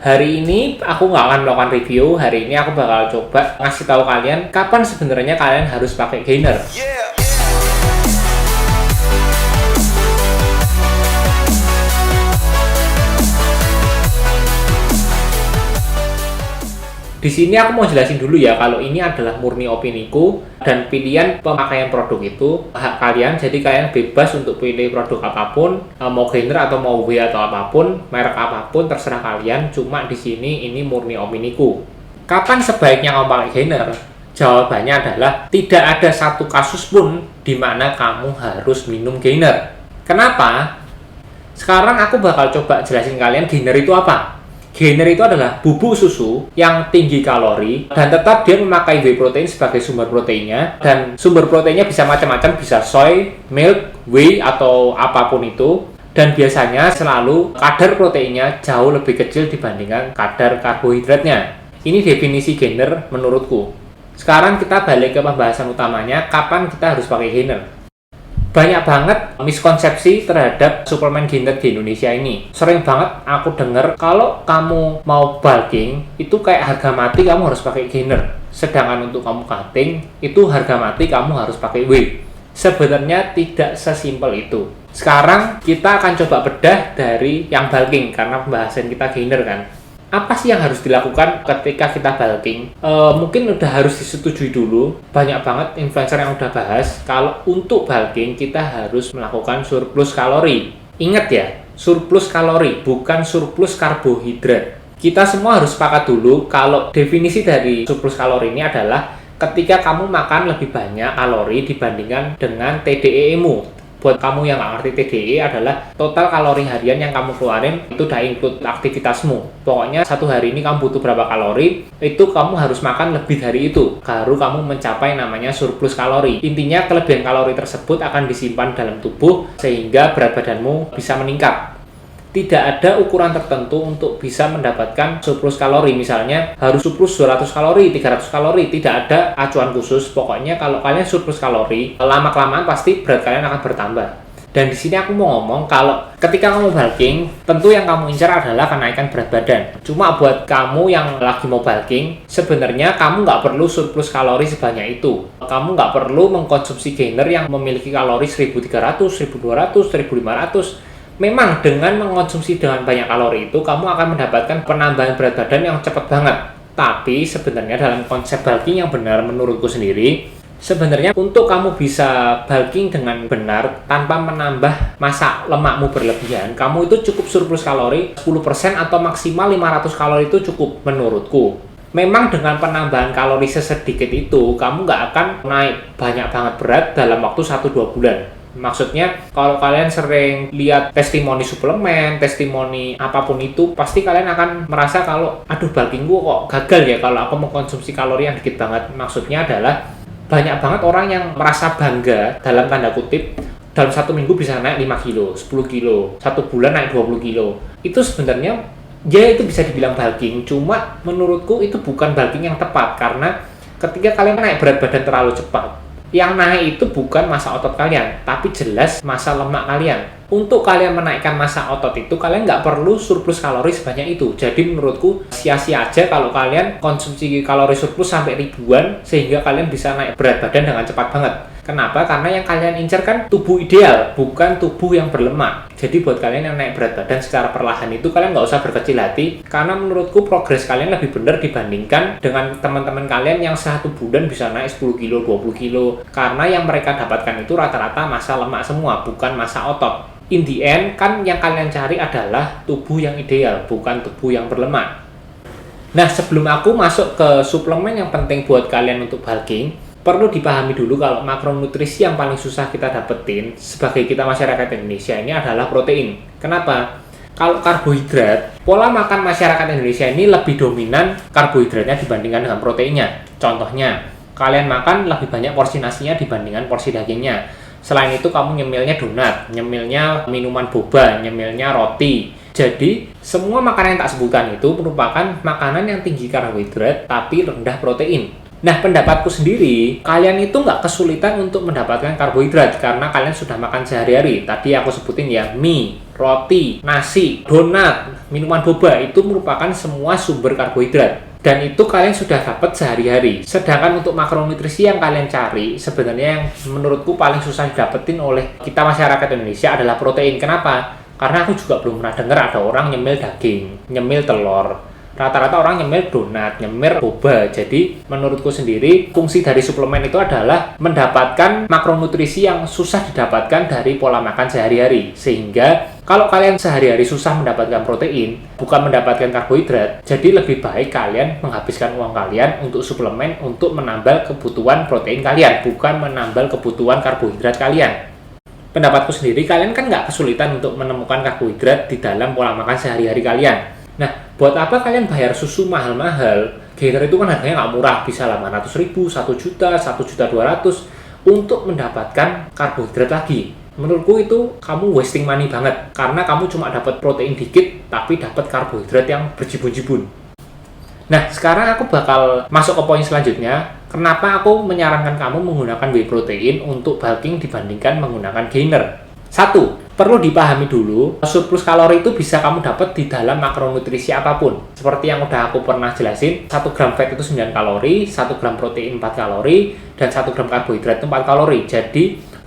Hari ini aku nggak akan melakukan review. Hari ini aku bakal coba ngasih tahu kalian kapan sebenarnya kalian harus pakai gainer. Di sini aku mau jelasin dulu ya, kalau ini adalah murni opiniku dan pilihan pemakaian produk itu hak kalian. Jadi kalian bebas untuk pilih produk apapun, mau gainer atau mau W atau apapun, merek apapun terserah kalian. Cuma di sini ini murni opiniku. Kapan sebaiknya kamu pakai gainer? Jawabannya adalah tidak ada satu kasus pun di mana kamu harus minum gainer. Kenapa? Sekarang aku bakal coba jelasin kalian gainer itu apa. Gainer itu adalah bubuk susu yang tinggi kalori dan tetap dia memakai whey protein sebagai sumber proteinnya, dan sumber proteinnya bisa macam-macam, bisa soy, milk, whey atau apapun itu, dan biasanya selalu kadar proteinnya jauh lebih kecil dibandingkan kadar karbohidratnya. Ini definisi gainer menurutku. Sekarang kita balik ke pembahasan utamanya, kapan kita harus pakai gainer. Banyak banget miskonsepsi terhadap suplemen gainer di Indonesia ini. Sering banget aku denger kalau kamu mau bulking itu kayak harga mati kamu harus pakai gainer. Sedangkan untuk kamu cutting itu harga mati kamu harus pakai whey. Sebenarnya tidak sesimpel itu. Sekarang kita akan coba bedah dari yang bulking karena pembahasan kita gainer kan. Apa sih yang harus dilakukan ketika kita bulking? Mungkin udah harus disetujui dulu. Banyak banget influencer yang udah bahas kalau untuk bulking kita harus melakukan surplus kalori. Ingat ya, surplus kalori bukan surplus karbohidrat. Kita semua harus sepakat dulu kalau definisi dari surplus kalori ini adalah ketika kamu makan lebih banyak kalori dibandingkan dengan TDEE-mu. Buat kamu yang nggak ngerti, TDE adalah total kalori harian yang kamu keluarin, itu udah include aktivitasmu. Pokoknya satu hari ini kamu butuh berapa kalori, itu kamu harus makan lebih dari itu, baru kamu mencapai namanya surplus kalori. Intinya kelebihan kalori tersebut akan disimpan dalam tubuh sehingga berat badanmu bisa meningkat. Tidak ada ukuran tertentu untuk bisa mendapatkan surplus kalori. Misalnya harus surplus 200 kalori, 300 kalori. Tidak ada acuan khusus. Pokoknya kalau kalian surplus kalori, lama-kelamaan pasti berat kalian akan bertambah. Dan di sini aku mau ngomong kalau ketika kamu bulking, tentu yang kamu incar adalah kenaikan berat badan. Cuma buat kamu yang lagi mau bulking, sebenarnya kamu nggak perlu surplus kalori sebanyak itu. Kamu nggak perlu mengkonsumsi gainer yang memiliki kalori 1300, 1200, 1500. Memang dengan mengkonsumsi dengan banyak kalori itu kamu akan mendapatkan penambahan berat badan yang cepat banget. Tapi sebenarnya dalam konsep bulking yang benar menurutku sendiri, sebenarnya untuk kamu bisa bulking dengan benar tanpa menambah massa lemakmu berlebihan, kamu itu cukup surplus kalori 10% atau maksimal 500 kalori itu cukup menurutku. Memang dengan penambahan kalori sesedikit itu kamu nggak akan naik banyak banget berat dalam waktu 1-2 bulan. Maksudnya kalau kalian sering lihat testimoni suplemen, testimoni apapun itu, pasti kalian akan merasa kalau aduh bulking gue kok gagal ya kalau aku mengkonsumsi kalori yang dikit banget. Maksudnya adalah banyak banget orang yang merasa bangga dalam tanda kutip dalam 1 minggu bisa naik 5 kilo, 10 kilo, 1 bulan naik 20 kilo. Itu sebenarnya ya itu bisa dibilang bulking, cuma menurutku itu bukan bulking yang tepat karena ketika kalian naik berat badan terlalu cepat, yang naik itu bukan massa otot kalian, tapi jelas massa lemak kalian. Untuk kalian menaikkan massa otot itu, kalian nggak perlu surplus kalori sebanyak itu. Jadi menurutku sia-sia aja kalau kalian konsumsi kalori surplus sampai ribuan, sehingga kalian bisa naik berat badan dengan cepat banget. Kenapa? Karena yang kalian incar kan tubuh ideal, bukan tubuh yang berlemak. Jadi buat kalian yang naik berat badan secara perlahan itu, kalian nggak usah berkecil hati, karena menurutku progres kalian lebih benar dibandingkan dengan teman-teman kalian yang 1 bulan bisa naik 10 kilo, 20 kilo. Karena yang mereka dapatkan itu rata-rata massa lemak semua, bukan massa otot. In the end, kan yang kalian cari adalah tubuh yang ideal, bukan tubuh yang berlemak. Nah, sebelum aku masuk ke suplemen yang penting buat kalian untuk bulking, perlu dipahami dulu kalau makronutrisi yang paling susah kita dapetin sebagai kita masyarakat Indonesia ini adalah protein. Kenapa? Kalau karbohidrat, pola makan masyarakat Indonesia ini lebih dominan karbohidratnya dibandingkan dengan proteinnya. Contohnya, kalian makan lebih banyak porsi nasinya dibandingkan porsi dagingnya. Selain itu kamu nyemilnya donat, nyemilnya minuman boba, nyemilnya roti. Jadi, semua makanan yang tak sebutkan itu merupakan makanan yang tinggi karbohidrat tapi rendah protein. Nah, pendapatku sendiri, kalian itu nggak kesulitan untuk mendapatkan karbohidrat karena kalian sudah makan sehari-hari. Tadi aku sebutin ya, mie, roti, nasi, donat, minuman boba itu merupakan semua sumber karbohidrat. Dan itu kalian sudah dapat sehari-hari. Sedangkan untuk makronutrisi yang kalian cari, sebenarnya yang menurutku paling susah didapetin oleh kita masyarakat Indonesia adalah protein. Kenapa? Karena aku juga belum pernah dengar ada orang nyemil daging, nyemil telur. Rata-rata orang nyemil donat, nyemil boba. Jadi menurutku sendiri fungsi dari suplemen itu adalah mendapatkan makronutrisi yang susah didapatkan dari pola makan sehari-hari. Sehingga kalau kalian sehari-hari susah mendapatkan protein, bukan mendapatkan karbohidrat, jadi lebih baik kalian menghabiskan uang kalian untuk suplemen untuk menambal kebutuhan protein kalian, bukan menambal kebutuhan karbohidrat kalian. Pendapatku sendiri, kalian kan nggak kesulitan untuk menemukan karbohidrat di dalam pola makan sehari-hari kalian. Nah, buat apa kalian bayar susu mahal-mahal? Gainer itu kan harganya nggak murah, bisa 800.000, 1 juta, 1.200.000 untuk mendapatkan karbohidrat lagi. Menurutku itu kamu wasting money banget, karena kamu cuma dapat protein dikit, tapi dapat karbohidrat yang berjibun-jibun. Nah, sekarang aku bakal masuk ke poin selanjutnya. Kenapa aku menyarankan kamu menggunakan whey protein untuk bulking dibandingkan menggunakan gainer? 1. Perlu dipahami dulu, surplus kalori itu bisa kamu dapat di dalam makronutrisi apapun. Seperti yang udah aku pernah jelasin, 1 gram fat itu 9 kalori, 1 gram protein 4 kalori, dan 1 gram karbohidrat itu 4 kalori. Jadi,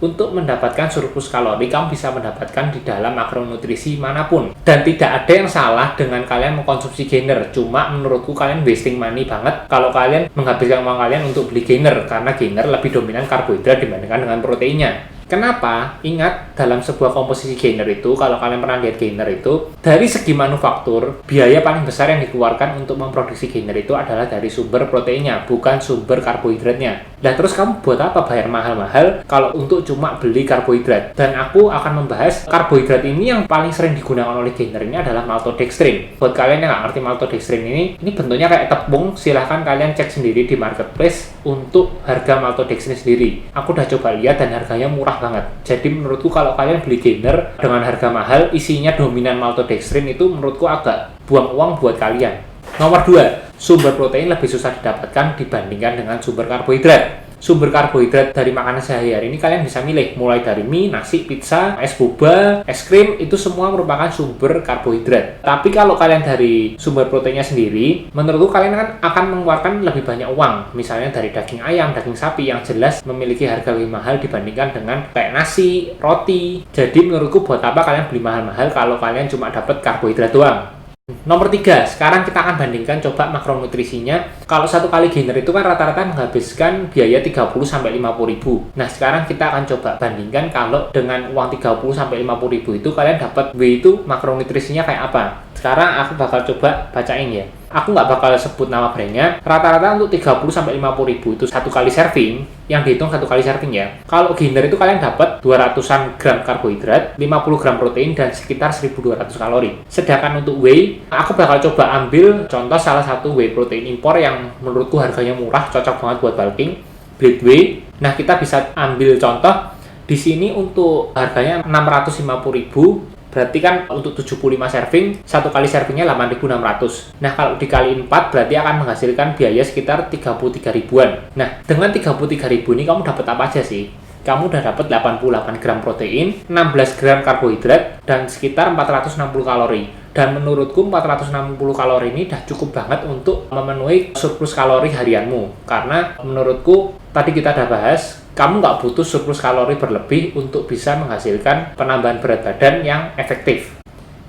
untuk mendapatkan surplus kalori, kamu bisa mendapatkan di dalam makronutrisi manapun. Dan tidak ada yang salah dengan kalian mengkonsumsi gainer. Cuma menurutku kalian wasting money banget kalau kalian menghabiskan uang kalian untuk beli gainer. Karena gainer lebih dominan karbohidrat dibandingkan dengan proteinnya. Kenapa? Ingat, dalam sebuah komposisi gainer itu, kalau kalian pernah lihat gainer itu, dari segi manufaktur, biaya paling besar yang dikeluarkan untuk memproduksi gainer itu adalah dari sumber proteinnya, bukan sumber karbohidratnya. Dan terus kamu buat apa bayar mahal-mahal kalau untuk cuma beli karbohidrat? Dan aku akan membahas karbohidrat ini yang paling sering digunakan oleh gainer ini adalah maltodextrin. Buat kalian yang nggak ngerti maltodextrin ini bentuknya kayak tepung, silahkan kalian cek sendiri di marketplace untuk harga maltodextrin sendiri. Aku udah coba lihat dan harganya murah banget. Jadi menurutku kalau kalian beli gainer dengan harga mahal, isinya dominan maltodextrin, itu menurutku agak buang uang buat kalian. Nomor 2, sumber protein lebih susah didapatkan dibandingkan dengan sumber karbohidrat. Sumber karbohidrat dari makanan sehari-hari ini kalian bisa milih, mulai dari mie, nasi, pizza, es boba, es krim, itu semua merupakan sumber karbohidrat. Tapi kalau kalian dari sumber proteinnya sendiri, menurutku kalian akan mengeluarkan lebih banyak uang. Misalnya dari daging ayam, daging sapi yang jelas memiliki harga lebih mahal dibandingkan dengan kayak nasi, roti. Jadi menurutku buat apa kalian beli mahal-mahal kalau kalian cuma dapat karbohidrat doang. Nomor 3, sekarang kita akan bandingkan coba makronutrisinya. Kalau 1 kali gainer itu kan rata-rata menghabiskan biaya 30-50 ribu. Nah, sekarang kita akan coba bandingkan kalau dengan uang 30-50 ribu itu kalian dapat whey itu makronutrisinya kayak apa. Sekarang aku bakal coba bacain ya. Aku nggak bakal sebut nama brandnya. Rata-rata untuk 30-50 ribu itu 1 kali serving, yang dihitung 1 kali serving ya. Kalau gainer itu kalian dapat 200-an gram karbohidrat, 50 gram protein, dan sekitar 1200 kalori. Sedangkan untuk whey, aku bakal coba ambil contoh salah satu whey protein impor yang menurutku harganya murah, cocok banget buat bulking, Blade Whey. Nah, kita bisa ambil contoh di sini untuk harganya 650 ribu. Berarti kan untuk 75 serving, 1 kali servingnya 8.600. Nah, kalau dikali 4 berarti akan menghasilkan biaya sekitar 33 ribuan. Nah, dengan 33 ribu ini kamu dapat apa aja sih? Kamu udah dapat 88 gram protein, 16 gram karbohidrat, dan sekitar 460 kalori. Dan menurutku 460 kalori ini udah cukup banget untuk memenuhi surplus kalori harianmu. Karena menurutku, tadi kita udah bahas, kamu nggak butuh surplus kalori berlebih untuk bisa menghasilkan penambahan berat badan yang efektif.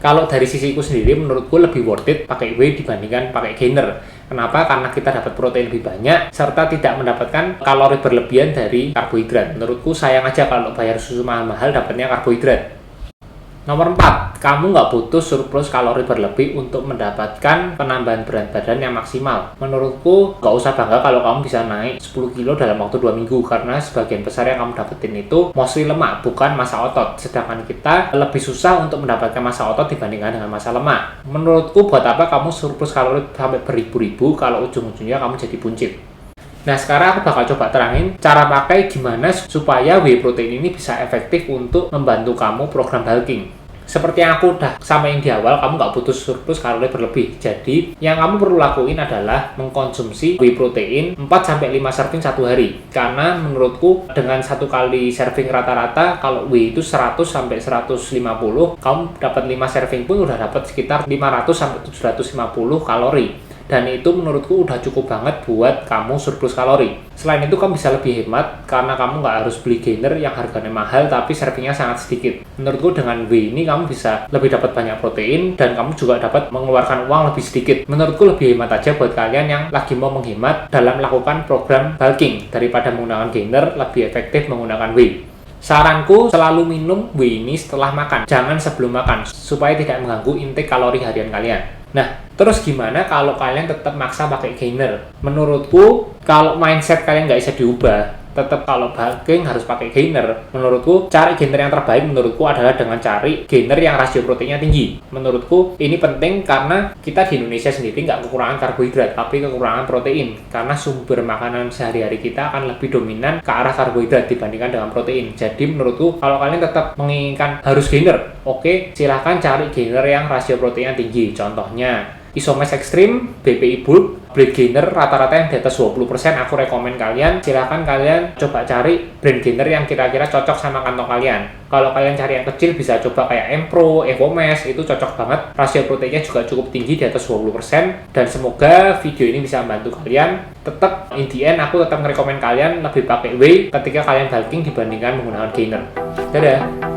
Kalau dari sisiku sendiri, menurutku lebih worth it pakai whey dibandingkan pakai gainer. Kenapa? Karena kita dapat protein lebih banyak, serta tidak mendapatkan kalori berlebihan dari karbohidrat. Menurutku sayang aja kalau bayar susu mahal-mahal dapatnya karbohidrat. Nomor 4, kamu nggak butuh surplus kalori berlebih untuk mendapatkan penambahan berat badan yang maksimal. Menurutku nggak usah bangga kalau kamu bisa naik 10 kilo dalam waktu 2 minggu, karena sebagian besar yang kamu dapetin itu mostly lemak, bukan massa otot. Sedangkan kita lebih susah untuk mendapatkan massa otot dibandingkan dengan massa lemak. Menurutku buat apa kamu surplus kalori sampai beribu-ribu kalau ujung-ujungnya kamu jadi buncit. Nah, sekarang aku bakal coba terangin cara pakai gimana supaya whey protein ini bisa efektif untuk membantu kamu program bulking. Seperti yang aku udah sampaikan di awal, kamu nggak butuh surplus kalori berlebih. Jadi, yang kamu perlu lakuin adalah mengkonsumsi whey protein 4-5 serving satu hari. Karena menurutku dengan satu kali serving rata-rata, kalau whey itu 100-150, kamu dapat 5 serving pun udah dapat sekitar 500-750 kalori. Dan itu menurutku udah cukup banget buat kamu surplus kalori. Selain itu kamu bisa lebih hemat karena kamu nggak harus beli gainer yang harganya mahal tapi servingnya sangat sedikit. Menurutku dengan whey ini kamu bisa lebih dapat banyak protein dan kamu juga dapat mengeluarkan uang lebih sedikit. Menurutku lebih hemat aja buat kalian yang lagi mau menghemat dalam melakukan program bulking daripada menggunakan gainer, lebih efektif menggunakan whey. Saranku selalu minum whey ini setelah makan, jangan sebelum makan supaya tidak mengganggu intake kalori harian kalian. Nah, terus gimana kalau kalian tetap maksa pakai gainer? Menurutku, kalau mindset kalian nggak bisa diubah, tetap kalau bulking harus pakai gainer. Menurutku, cari gainer yang terbaik menurutku adalah dengan cari gainer yang rasio proteinnya tinggi. Menurutku, ini penting karena kita di Indonesia sendiri nggak kekurangan karbohidrat, tapi kekurangan protein. Karena sumber makanan sehari-hari kita akan lebih dominan ke arah karbohidrat dibandingkan dengan protein. Jadi menurutku, kalau kalian tetap menginginkan harus gainer, oke, silahkan cari gainer yang rasio proteinnya tinggi. Contohnya, Isomesh Extreme, BPI Bulk, Blade Gainer rata-rata yang di atas 20%, aku rekomen kalian, silahkan kalian coba cari brand gainer yang kira-kira cocok sama kantong kalian. Kalau kalian cari yang kecil bisa coba kayak Empro, Evomesh, itu cocok banget, rasio proteinnya juga cukup tinggi di atas 20%, dan semoga video ini bisa membantu kalian. Tetap, in the end, aku tetap ngerekomen kalian lebih pakai whey ketika kalian bulking dibandingkan menggunakan gainer. Dadah!